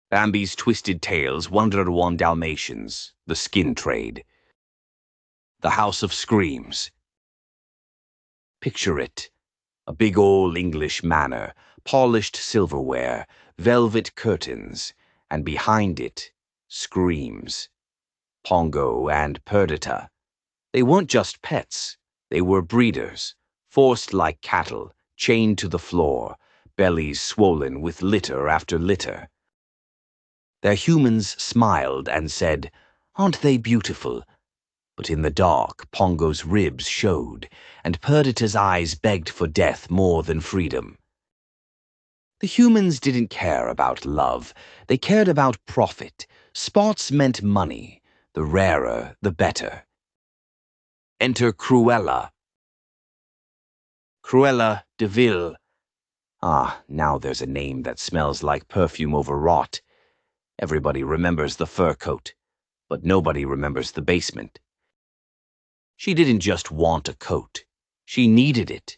Bambi's twisted tales, 101 Dalmatians, the skin trade. The House of Screams. Picture it. A big old English manor, polished silverware, velvet curtains, and behind it, screams. Pongo and Perdita. They weren't just pets, they were breeders, forced like cattle, chained to the floor, bellies swollen with litter after litter. Their humans smiled and said, "Aren't they beautiful?" But in the dark, Pongo's ribs showed, and Perdita's eyes begged for death more than freedom. The humans didn't care about love. They cared about profit. Spots meant money. The rarer, the better. Enter Cruella. Cruella De Vil. Ah, now there's a name that smells like perfume overwrought. Everybody remembers the fur coat, but nobody remembers the basement. She didn't just want a coat. She needed it.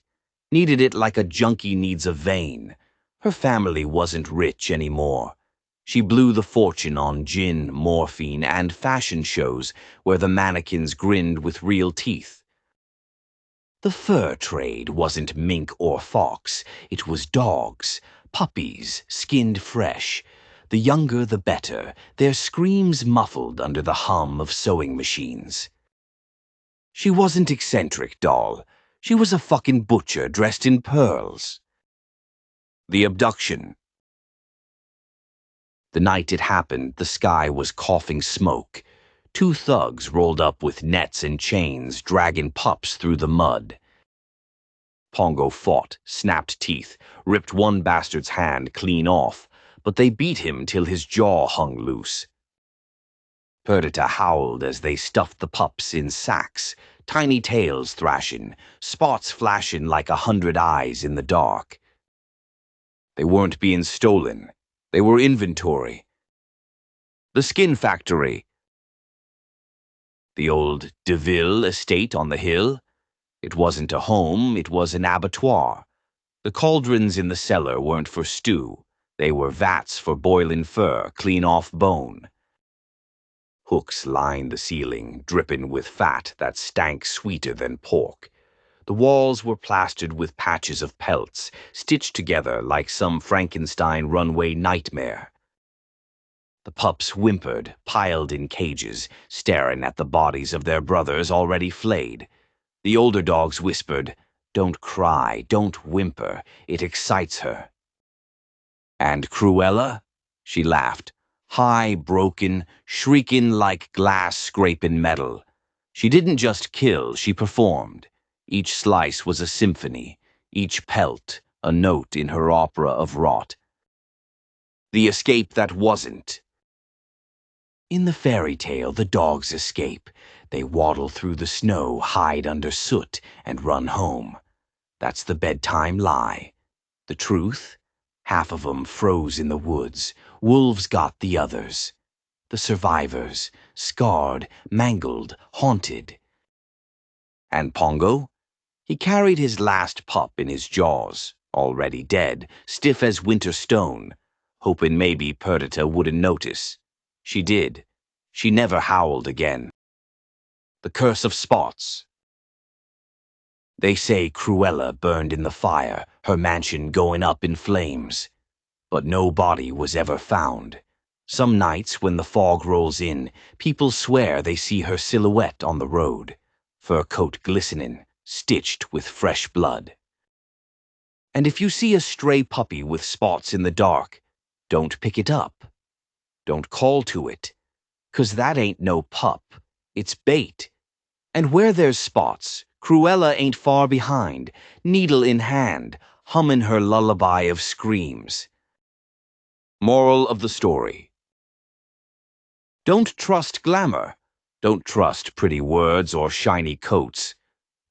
Needed it like a junkie needs a vein. Her family wasn't rich anymore. She blew the fortune on gin, morphine, and fashion shows where the mannequins grinned with real teeth. The fur trade wasn't mink or fox. It was dogs, puppies, skinned fresh. The younger the better, their screams muffled under the hum of sewing machines. She wasn't eccentric, doll. She was a fucking butcher dressed in pearls. The abduction. The night it happened, the sky was coughing smoke. 2 thugs rolled up with nets and chains, dragging pups through the mud. Pongo fought, snapped teeth, ripped one bastard's hand clean off, but they beat him till his jaw hung loose. Perdita howled as they stuffed the pups in sacks, tiny tails thrashing, spots flashing like 100 eyes in the dark. They weren't being stolen. They were inventory. The skin factory. The old De Vil estate on the hill. It wasn't a home, it was an abattoir. The cauldrons in the cellar weren't for stew. They were vats for boiling fur, clean off bone. Hooks lined the ceiling, dripping with fat that stank sweeter than pork. The walls were plastered with patches of pelts, stitched together like some Frankenstein runway nightmare. The pups whimpered, piled in cages, staring at the bodies of their brothers already flayed. The older dogs whispered, "Don't cry, don't whimper, it excites her." And Cruella? She laughed, high, broken, shrieking like glass scraping metal. She didn't just kill, she performed. Each slice was a symphony, each pelt a note in her opera of rot. The escape that wasn't. In the fairy tale, the dogs escape. They waddle through the snow, hide under soot, and run home. That's the bedtime lie. The truth? Half of 'em froze in the woods. Wolves got the others. The survivors, scarred, mangled, haunted. And Pongo? He carried his last pup in his jaws, already dead, stiff as winter stone, hoping maybe Perdita wouldn't notice. She did. She never howled again. The curse of spots. They say Cruella burned in the fire, her mansion going up in flames. But no body was ever found. Some nights when the fog rolls in, people swear they see her silhouette on the road, fur coat glistening, stitched with fresh blood. And if you see a stray puppy with spots in the dark, don't pick it up. Don't call to it, 'cause that ain't no pup, it's bait. And where there's spots, Cruella ain't far behind, needle in hand, humming her lullaby of screams. Moral of the story. Don't trust glamour. Don't trust pretty words or shiny coats.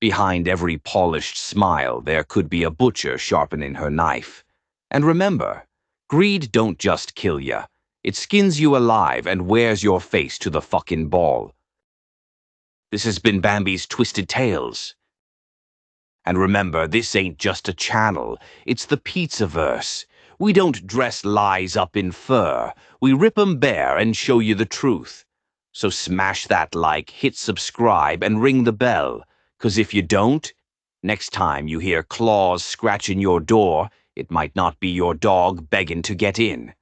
Behind every polished smile, there could be a butcher sharpening her knife. And remember, greed don't just kill ya. It skins you alive and wears your face to the fucking ball. This has been Bambi's Twisted Tales. And remember, this ain't just a channel, it's the Pizzaverse. We don't dress lies up in fur. We rip 'em bare and show you the truth. So smash that like, hit subscribe, and ring the bell. 'Cause if you don't, next time you hear claws scratching your door, it might not be your dog begging to get in.